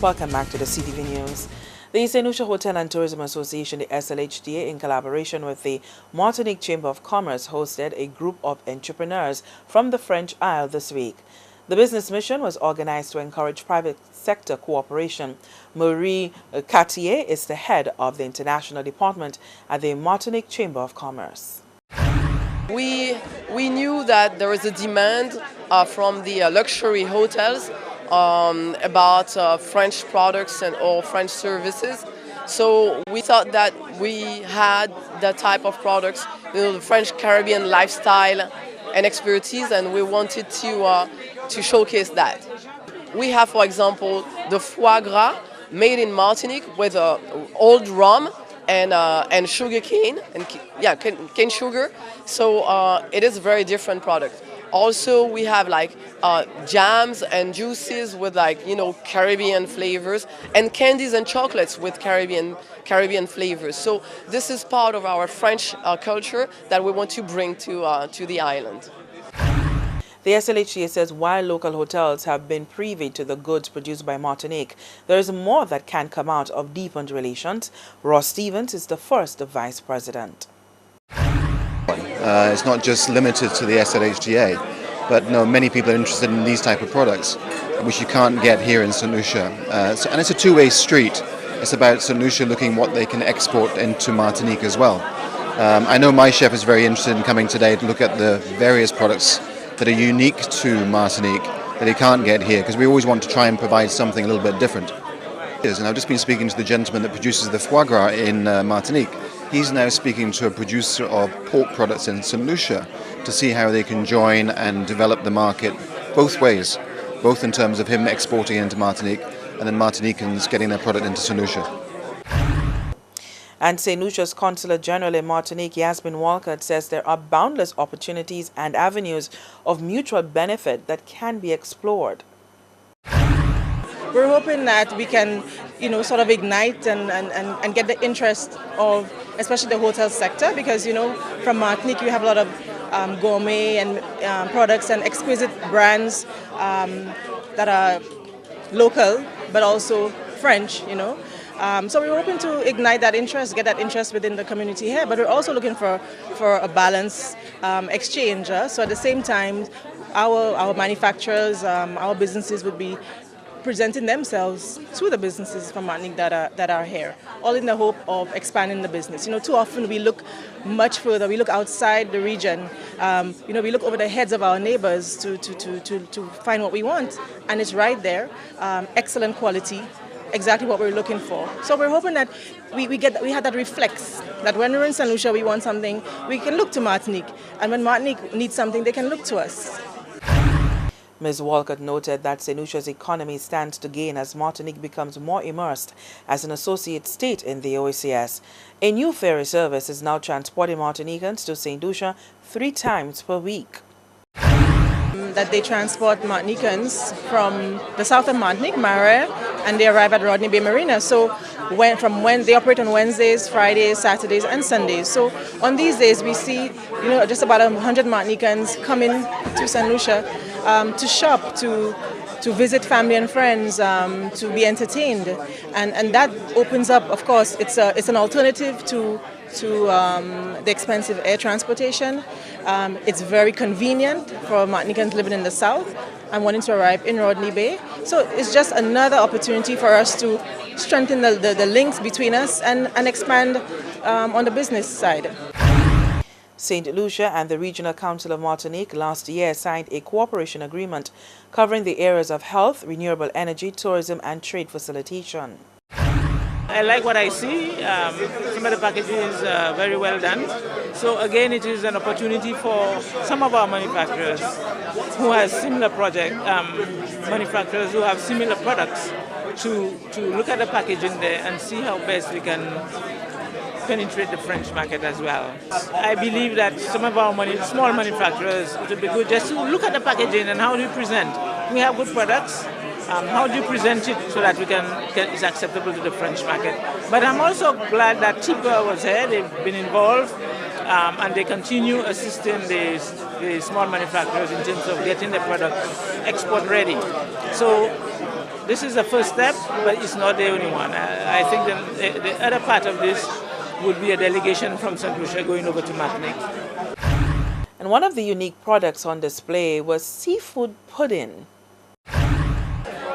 Welcome back to the CTV News. The St. Lucia Hotel and Tourism Association, the SLHDA, in collaboration with the Martinique Chamber of Commerce, hosted a group of entrepreneurs from the French Isle this week. The business mission was organized to encourage private sector cooperation. Marie Cartier is the head of the international department at the Martinique Chamber of Commerce. We knew that there was a demand from the luxury hotels about French products or French services. So we thought that we had that type of products, the French Caribbean lifestyle and expertise, and we wanted to showcase that. We have, for example, the foie gras made in Martinique with old rum and sugar cane, cane sugar. So it is a very different product. Also, we have like jams and juices with Caribbean flavors, and candies and chocolates with Caribbean flavors. So this is part of our French culture that we want to bring to the island. The SLHDA says while local hotels have been privy to the goods produced by Martinique, there is more that can come out of deepened relations. Ross Stevens is the first vice president. It's not just limited to the SLHDA, but many people are interested in these type of products, which you can't get here in St. Lucia. And it's a two-way street. It's about St. Lucia looking what they can export into Martinique as well. I know my chef is very interested in coming today to look at the various products that are unique to Martinique that he can't get here, because we always want to try and provide something a little bit different. And I've just been speaking to the gentleman that produces the foie gras in Martinique. He's now speaking to a producer of pork products in St. Lucia to see how they can join and develop the market both ways, both in terms of him exporting into Martinique and then Martiniquans getting their product into St. Lucia. And St. Lucia's Consular General in Martinique, Yasmin Walcott, says there are boundless opportunities and avenues of mutual benefit that can be explored. We're hoping that we can, sort of ignite and get the interest of, especially the hotel sector, because, from Martinique you have a lot of gourmet and products and exquisite brands that are local, but also French, So we're hoping to ignite that interest, get that interest within the community here, but we're also looking for a balanced exchange. So at the same time, our manufacturers, our businesses would be presenting themselves to the businesses from Martinique that are here, all in the hope of expanding the business. Too often we look much further. We look outside the region. We look over the heads of our neighbors to find what we want, and it's right there. Excellent quality, exactly what we're looking for. So we're hoping that we have that reflex, that when we're in St. Lucia we want something, we can look to Martinique, and when Martinique needs something, they can look to us. Ms. Walcott noted that St. Lucia's economy stands to gain as Martinique becomes more immersed as an associate state in the OECS. A new ferry service is now transporting Martiniquans to St. Lucia 3 times per week. That they transport Martiniquans from the south of Martinique, Marais, and they arrive at Rodney Bay Marina. So they operate on Wednesdays, Fridays, Saturdays, and Sundays. So on these days we see just about 100 Martiniquans coming to St. Lucia to shop, to visit family and friends, to be entertained, and that opens up. Of course, it's an alternative to the expensive air transportation. It's very convenient for Martiniquans living in the south and wanting to arrive in Rodney Bay. So it's just another opportunity for us to strengthen the links between us and expand on the business side. St. Lucia and the Regional Council of Martinique last year signed a cooperation agreement covering the areas of health, renewable energy, tourism, and trade facilitation. I like what I see. Some of the packaging is very well done. So again, it is an opportunity for some of our manufacturers who have similar manufacturers who have similar products to look at the packaging there and see how best we can penetrate the French market as well. I believe that some of our small manufacturers, it would be good just to look at the packaging and how do you present. We have good products. How do you present it so that it's acceptable to the French market? But I'm also glad that TIPA was here. They've been involved, and they continue assisting the small manufacturers in terms of getting the product export ready. So this is the first step, but it's not the only one. I think the other part of this would be a delegation from St. Lucia going over to Martinique. And one of the unique products on display was seafood pudding.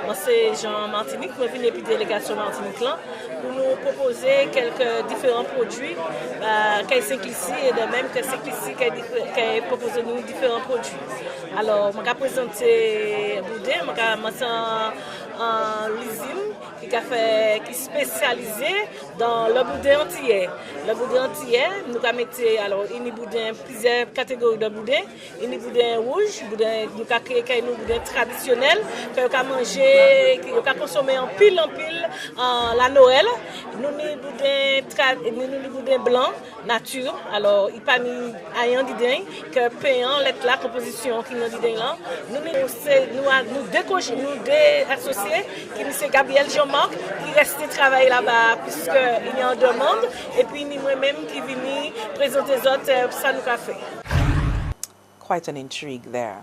Moi, c'est Jean Martinique, je viens depuis la délégation Martinique là, pour nous proposer quelques différents produits qui sont ici et de même que c'est ici qui propose nous différents produits. Alors, je vais présenter boudin, je vais commencer en lysine qui est spécialisé dans le boudin antillais. Le boudin antillais, nous allons mettre alors une boudin plusieurs catégories de boudin, une boudin rouge, boudin nous créer un boudin traditionnel que nous manger, que nous consommer en pile la Noël. Nous avons boudin blanc nature. Alors il pas mis rien d'idée que payant la composition qui nous dit là. Nous associés qui c'est Gabriel Jean-Marc qui reste travailler là-bas puisqu'il y a une demande et puis moi-même qui vient présenter les autres ça nous a fait. Quite an intrigue there.